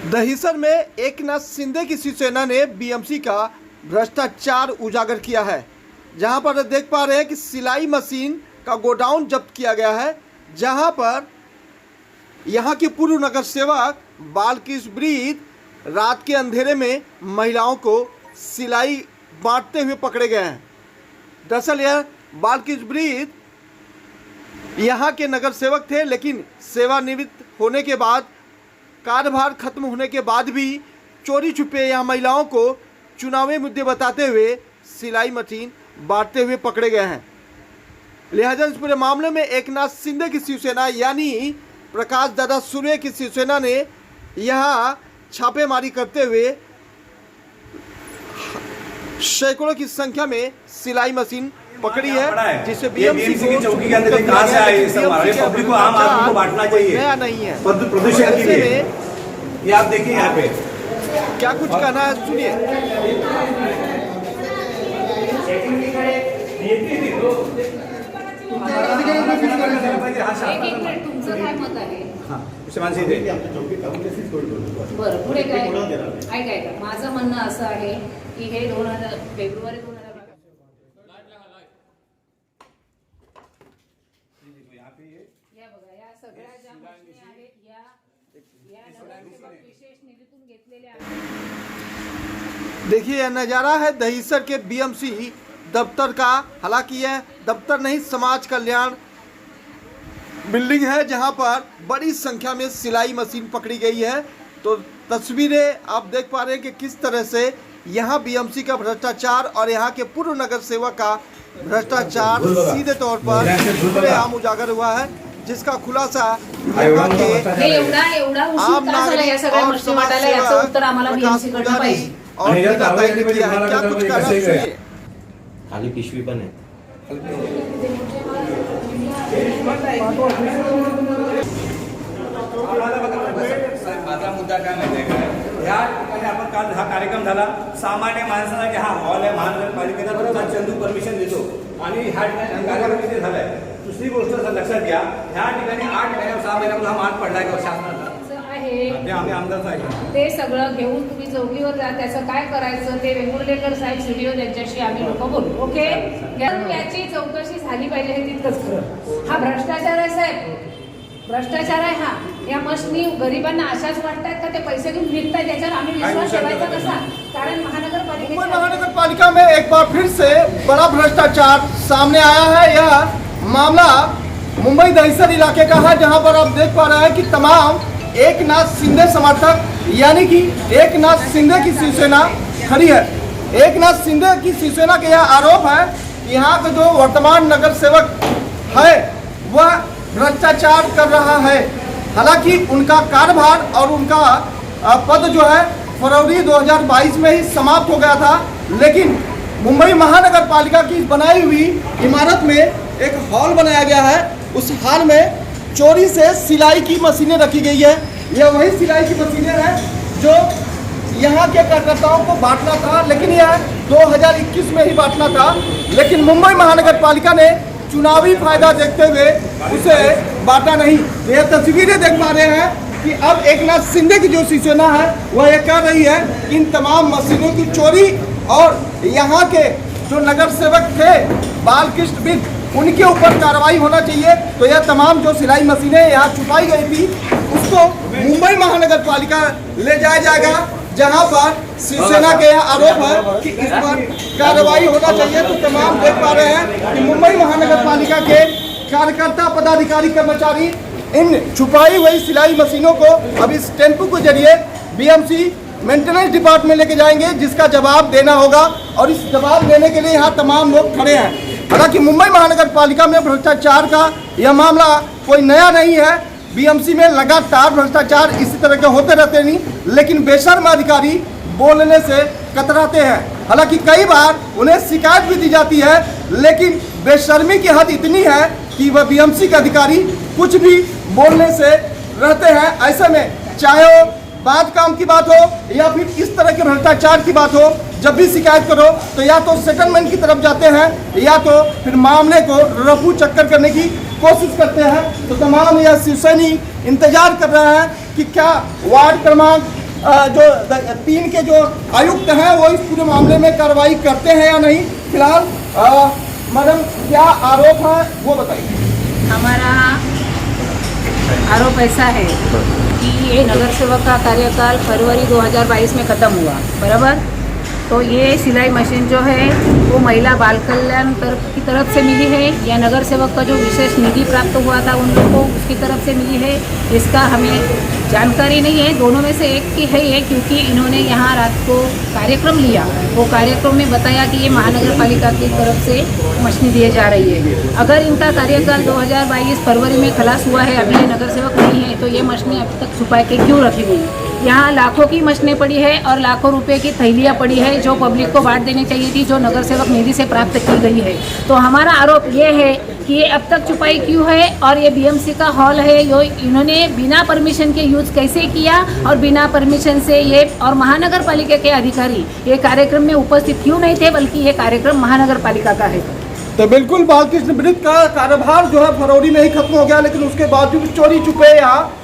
दहिसर में एकनाथ शिंदे की शिवसेना ने बीएमसी का भ्रष्टाचार उजागर किया है, जहां पर देख पा रहे हैं कि सिलाई मशीन का गोडाउन जब्त किया गया है, जहां पर यहां के पूर्व नगर सेवक बालकृष्ण ब्रीद रात के अंधेरे में महिलाओं को सिलाई बांटते हुए पकड़े गए हैं। दरअसल यह बालकृष्ण ब्रीद यहां के नगर सेवक थे, लेकिन सेवानिवृत्त होने के बाद कार्यभार खत्म होने के बाद भी चोरी छुपे यहाँ महिलाओं को चुनावी मुद्दे बताते हुए सिलाई मशीन बांटते हुए पकड़े गए हैं। लिहाजा इस पूरे मामले में एकनाथ शिंदे की शिवसेना यानी प्रकाश दादा सूर्य की शिवसेना ने यहाँ छापेमारी करते हुए सैकड़ों की संख्या में सिलाई मशीन पकड़ी है, जिससे बीएमसी की चौकी के अंदर कहां से आए सब हमारे पब्लिक को आम आदमी को बांटना चाहिए, नया नहीं है प्रदूषण के लिए। ये आप देखिए यहाँ पे क्या कुछ कहना है, सुनिए। तुमचं काय मत आहे? बरं, पुढे काय ऐका, माझं म्हणणं असं आहे की हे फेब्रुवारी 2000 या बघा, या सगळ्या ज्या मशीनी आहेत या नगरसेवक विशेष निधीतून घेतलेल्या आहेत। देखिए यह नज़ारा है दहिसर के बीएमसी दफ्तर का। हालांकि यह दफ्तर नहीं, समाज कल्याण बिल्डिंग है, जहां पर बड़ी संख्या में सिलाई मशीन पकड़ी गई है। तो तस्वीरें आप देख पा रहे हैं कि किस तरह से यहां बीएमसी का भ्रष्टाचार और यहां के पूर्व नगर सेवक का भ्रष्टाचार सीधे तौर पर खुलेआम उजागर हुआ है, जिसका खुलासा यहाँ के आम नागरिक और समाज सेवक प्रकाश पुजारी और मीना ताई ने किया है। क्या कुछ कहना चाहिए? खाली पिशवी पण आहे। माझा मुद्दा काय माहिती आहे का, ह्या ठिकाणी आपण काल हा कार्यक्रम झाला, सामान्य माणसाला हा हॉल आहे महानगरपालिकेचा, बरोबर चंदू परमिशन देतो आणि ह्या ठिकाणी कार्यक्रम इथे झालाय। दुसरी गोष्ट लक्षात घ्या, ह्या ठिकाणी 8 महिन्या 6 महिन्यापूर्वी हा माल पडलाय का शासनाचा आहे, आम्ही आमदार साहेब ते सगळं घेऊन तुम्ही चौकीवर जा, त्याचं काय करायचं ते वेंगुर्लेकर साहेब व्हिडिओ त्यांच्याशी आम्ही लोक बोलू, ओके? याची चौकशी झाली पाहिजे, हे तितकंच खरं। हा भ्रष्टाचार आहे साहेब, भ्रष्टाचार आहे हा। या मशनी गरिबांना अशाच वाटतात का ते पैसे घेऊन विकतात, त्याच्यावर आम्ही विश्वास ठेवायचा कसा? कारण महानगरपालिका में एक बार फिर से बड़ा भ्रष्टाचार सामने आया है। यह मामला मुंबई दहिसर इलाके का है, जहां पर आप देख पा रहे हैं कि तमाम एकनाथ शिंदे समर्थक यानी कि एकनाथ शिंदे की शिवसेना खड़ी है। एकनाथ शिंदे की शिवसेना के यह आरोप है कि यहाँ का जो वर्तमान नगर सेवक है वह भ्रष्टाचार कर रहा है। हालांकि उनका कार्यभार और उनका पद जो है फरवरी 2022 में ही समाप्त हो गया था, लेकिन मुंबई महानगर पालिका की बनाई हुई इमारत में एक हॉल बनाया गया है। उस हॉल में चोरी से सिलाई की मशीनें रखी गई है। यह वही सिलाई की मशीनें हैं जो यहाँ के कार्यकर्ताओं को बांटना था, लेकिन यह 2021 में ही बांटना था, लेकिन मुंबई महानगर पालिका ने चुनावी फायदा देखते हुए उसे बांटा नहीं। यह तस्वीरें देख पा रहे हैं कि अब एकनाथ शिंदे की जो शिवसेना है वह यह कह रही है कि इन तमाम मशीनों की चोरी और यहाँ के जो नगर सेवक थे बालकृष्ण ब्रीद, उनके ऊपर कार्रवाई होना चाहिए। तो यह तमाम जो सिलाई मशीनें यहाँ छुपाई गई थी उसको मुंबई महानगर पालिका ले जाया जाएगा, जहां पर शिवसेना के यह आरोप है कि इस पर कार्रवाई होना चाहिए। तो तमाम देख पा रहे हैं कि मुंबई महानगर पालिका के कार्यकर्ता पदाधिकारी कर्मचारी इन छुपाई हुई सिलाई मशीनों को अब इस टेम्पो के जरिए बीएमसी मेंटेनेंस डिपार्टमेंट लेके जाएंगे, जिसका जवाब देना होगा। और इस जवाब देने के लिए यहाँ तमाम लोग खड़े हैं। हालांकि मुंबई महानगर पालिका में भ्रष्टाचार का यह मामला कोई नया नहीं है। बीएमसी में लगातार भ्रष्टाचार इसी तरह के होते रहते नहीं, लेकिन बेशर्म अधिकारी बोलने से कतराते हैं। हालांकि कई बार उन्हें शिकायत भी दी जाती है, लेकिन बेशर्मी की हद इतनी है कि वह बीएमसी के अधिकारी कुछ भी बोलने से रहते हैं। ऐसे में चाहे वो बात काम की बात हो या फिर इस तरह के भ्रष्टाचार की बात हो, जब भी शिकायत करो तो या तो सेटलमेंट की तरफ जाते हैं या तो फिर मामले को रफू चक्कर करने की कोशिश करते हैं। तो तमाम यह शिवसैनी इंतजार कर रहे हैं कि क्या वार्ड क्रमांक जो 3 के जो आयुक्त हैं वो इस पूरे मामले में कार्रवाई करते हैं या नहीं। फिलहाल मैडम क्या आरोप है वो बताइए। हमारा आरोप ऐसा है कि ये नगर सेवक का कार्यकाल फरवरी 2022 में ख़त्म हुआ, बराबर। तो ये सिलाई मशीन जो है वो महिला बाल कल्याण की तरफ से मिली है या नगर सेवक का जो विशेष निधि प्राप्त हुआ था उन लोगों को उसकी तरफ से मिली है, इसका हमें जानकारी नहीं है। दोनों में से एक की है ये, क्योंकि इन्होंने यहाँ रात को कार्यक्रम लिया, वो कार्यक्रम में बताया कि ये महानगर पालिका की तरफ से मशीन दिए जा रही है। अगर इनका कार्यकाल 2022 फरवरी में खलास हुआ है, अभी ये नगर सेवक नहीं है, तो ये मशीनें अब तक छुपा के क्यों रखी गई? यहाँ लाखों की मशीनें पड़ी है और लाखों रुपए की थैलियाँ पड़ी है जो पब्लिक को बांट देनी चाहिए थी, जो नगर सेवक निधि से प्राप्त की गई है। तो हमारा आरोप ये है कि ये अब तक छुपाई क्यों है, और ये बीएमसी का हॉल है, यो इन्होंने बिना परमिशन के यूज कैसे किया और बिना परमिशन से ये, और महानगर पालिका के अधिकारी ये कार्यक्रम में उपस्थित क्यों नहीं थे, बल्कि ये कार्यक्रम महानगर पालिका का है। तो बिल्कुल बालकृष्ण वृत्त का कारोबार जो है फरवरी में ही खत्म हो गया, लेकिन उसके बावजूद चोरी छुपे यहाँ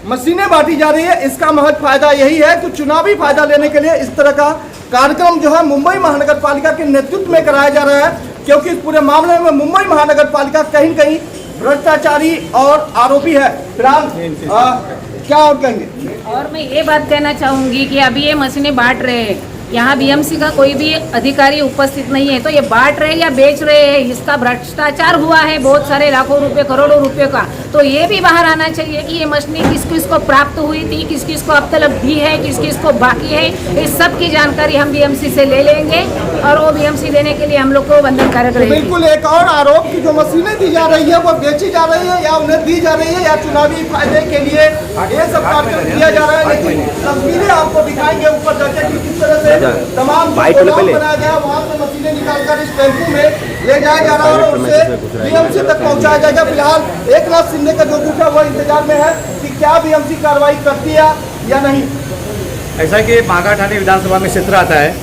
मशीनें बांटी जा रही है। इसका महज फायदा यही है कि चुनावी फायदा लेने के लिए इस तरह का कार्यक्रम जो है मुंबई महानगर पालिका के नेतृत्व में कराया जा रहा है, क्योंकि इस पूरे मामले में मुंबई महानगर पालिका कहीं कहीं भ्रष्टाचारी और आरोपी है। फिलहाल क्या और कहेंगे? और मैं ये बात कहना चाहूँगी कि अभी ये मशीनें बांट रहे हैं, यहाँ बीएमसी का कोई भी अधिकारी उपस्थित नहीं है, तो ये बांट रहे या बेच रहे हैं, इसका भ्रष्टाचार हुआ है बहुत सारे लाखों रुपए करोड़ों रुपए का। तो ये भी बाहर आना चाहिए कि ये मशीनें किस किस को प्राप्त हुई थी, किस किस को अब तक दी है, किस किस को बाकी है, इस सब की जानकारी हम बीएमसी से ले लेंगे और वो बीएमसी देने के लिए हम लोग को बंधन कारक रहेगी। बिल्कुल एक और आरोप की जो मशीनें दी जा रही है वो बेची जा रही है या उन्हें दी जा रही है या चुनावी फायदे के लिए ये सब कार्यक्रम किया जा रहा है। लेकिन तस्वीरें आपको दिखाएंगे ऊपर जाके कि किस तरह से तमाम गोदाम बनाया गया, वहाँ से मशीनें निकालकर इस टेम्पू में ले जाया जा रहा है और उसे बीएमसी तक पहुँचाया जाएगा। फिलहाल एकनाथ शिंदे का जो गुट है वो इंतजार में है कि क्या बीएमसी कार्रवाई करती है या नहीं। ऐसा कि बांका ठाणे विधानसभा में क्षेत्र आता है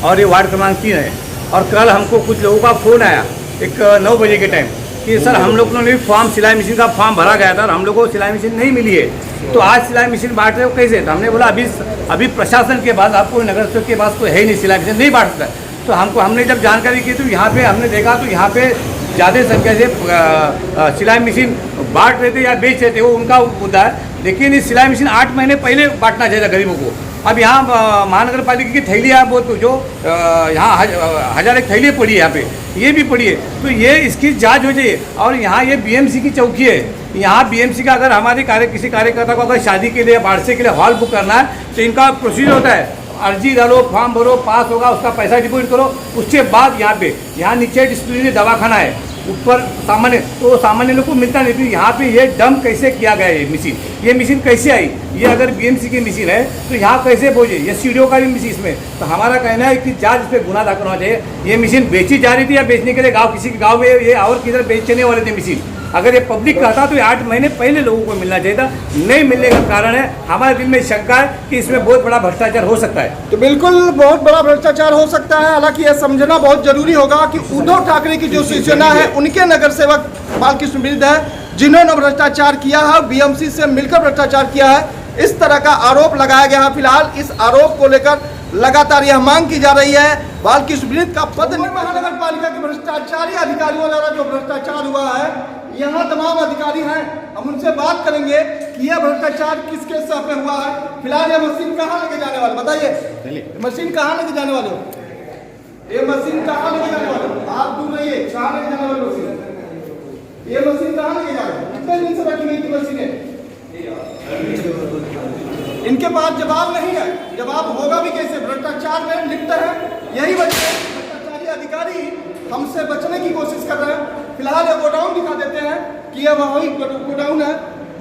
और ये वार्ड क्रमांक 3 है, और कल हमको कुछ लोगों का फ़ोन आया एक 9 बजे के टाइम कि सर हम लोग ने फॉर्म सिलाई मशीन का फॉर्म भरा गया था और हम लोग को सिलाई मशीन नहीं मिली है, तो आज सिलाई मशीन बांट रहे हो कैसे? तो हमने बोला अभी प्रशासन के पास, आपको नगर सेवक के पास कोई है नहीं, सिलाई मशीन नहीं बांट सकता। तो हमने जब जानकारी की तो यहाँ पे हमने देखा तो यहाँ पे ज़्यादा संख्या से सिलाई मशीन बांट रहे थे या बेच रहे थे, वो उनका मुद्दा है। लेकिन इस सिलाई मशीन 8 महीने पहले बांटना चाहिए गरीबों को। अब यहाँ महानगर पालिका की थैलियाँ बहुत जो यहाँ 1000 एक थैली पड़ी है, यहाँ पे ये भी पड़ी है, तो ये इसकी जांच हो जाए। और यहाँ ये बीएमसी की चौकी है, यहाँ बीएमसी का अगर हमारे किसी कार्यकर्ता को अगर शादी के लिए बारसे के लिए हॉल बुक करना है तो इनका प्रोसीजर होता है, अर्जी डालो, फॉर्म भरो, पास होगा, उसका पैसा डिपॉजिट करो, उसके बाद यहाँ नीचे डिस्प्लिनरी दवाखाना है, ऊपर सामान्य, तो सामान्य लोग को मिलता नहीं। तो यहाँ पे ये डंप कैसे किया गया है ये मशीन कैसे आई? ये अगर बीएमसी की मशीन है तो यहाँ कैसे पहुँचे? ये सीडीओ का भी मशीन इसमें। तो हमारा कहना है कि जांच इस पर गुना दाखिल होना चाहिए। ये मशीन बेची जा रही थी या बेचने के लिए किसी के गाँव में ये और किधर बेचने वाले थे मशीन? अगर ये पब्लिक का था तो ये 8 महीने पहले लोगों को मिलना चाहिए था, नहीं मिलने का कारण है हमारे दिल में शंका है कि इसमें बहुत बड़ा भ्रष्टाचार हो सकता है। तो बिल्कुल बहुत बड़ा भ्रष्टाचार हो सकता है। हालांकि यह समझना बहुत जरूरी होगा कि उद्धव ठाकरे की जो शिवसेना है उनके नगर सेवक बालकृष्ण वृत्त है जिन्होंने भ्रष्टाचार किया है, बीएमसी से मिलकर भ्रष्टाचार किया है, इस तरह का आरोप लगाया गया है। फिलहाल इस आरोप को लेकर लगातार यह मांग की जा रही है बालकृष्ण वृत्त का पद। महानगर पालिका के भ्रष्टाचारी अधिकारियों द्वारा जो भ्रष्टाचार हुआ है, यहाँ तमाम अधिकारी हैं, हम उनसे बात करेंगे कि यह भ्रष्टाचार किसके सह पे हुआ है। फिलहाल ये मशीन कहाँ लेके जाने वाले, बताइए मशीन कहाँ लेके जाने वाले हो? ये मशीन कहाँ लेके जाने वाले हो? आप दूर रहिए, कहाँ लेके जाने वाले मशीन? ये मशीन कहाँ लेके जा रहे हैं? कितने दिन से रखी गई थी मशीनें? इनके पास जवाब नहीं है, जवाब होगा भी कैसे? भ्रष्टाचार में लिप्त है, यही वजह है भ्रष्टाचारी अधिकारी हमसे बचने की कोशिश कर रहे हैं। फिलहाल ये गोडाउन दिखा देते हैं कि यह वही गोडाउन है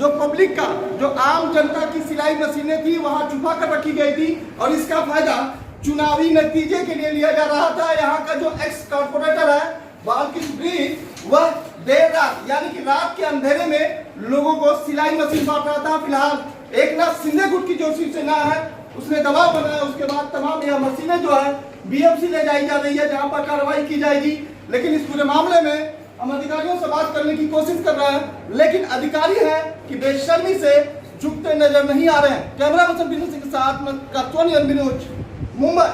जो पब्लिक का, जो आम जनता की सिलाई मशीनें थी वहां छुपा कर रखी गई थी और इसका फायदा चुनावी नतीजे के लिए लिया जा रहा था। यहाँ का जो एक्स कॉर्पोरेटर है बालकृष्ण ब्रिज, वह देर रात यानी कि रात के अंधेरे में लोगों को सिलाई मशीन बांट रहा था। फिलहाल एकनाथ शिंदे गुट की जो शिवसेना है उसने दबाव बनाया, उसके बाद तमाम यह मशीनें जो है बीएमसी ले जाई जा रही है जहां पर कार्रवाई की जाएगी। लेकिन इस पूरे मामले में हम अधिकारियों से बात करने की कोशिश कर रहे हैं, लेकिन अधिकारी है कि बेशर्मी से झुकते नजर नहीं आ रहे हैं। कैमरा पर्सन विनोद सिंह के साथ मैं मुंबई।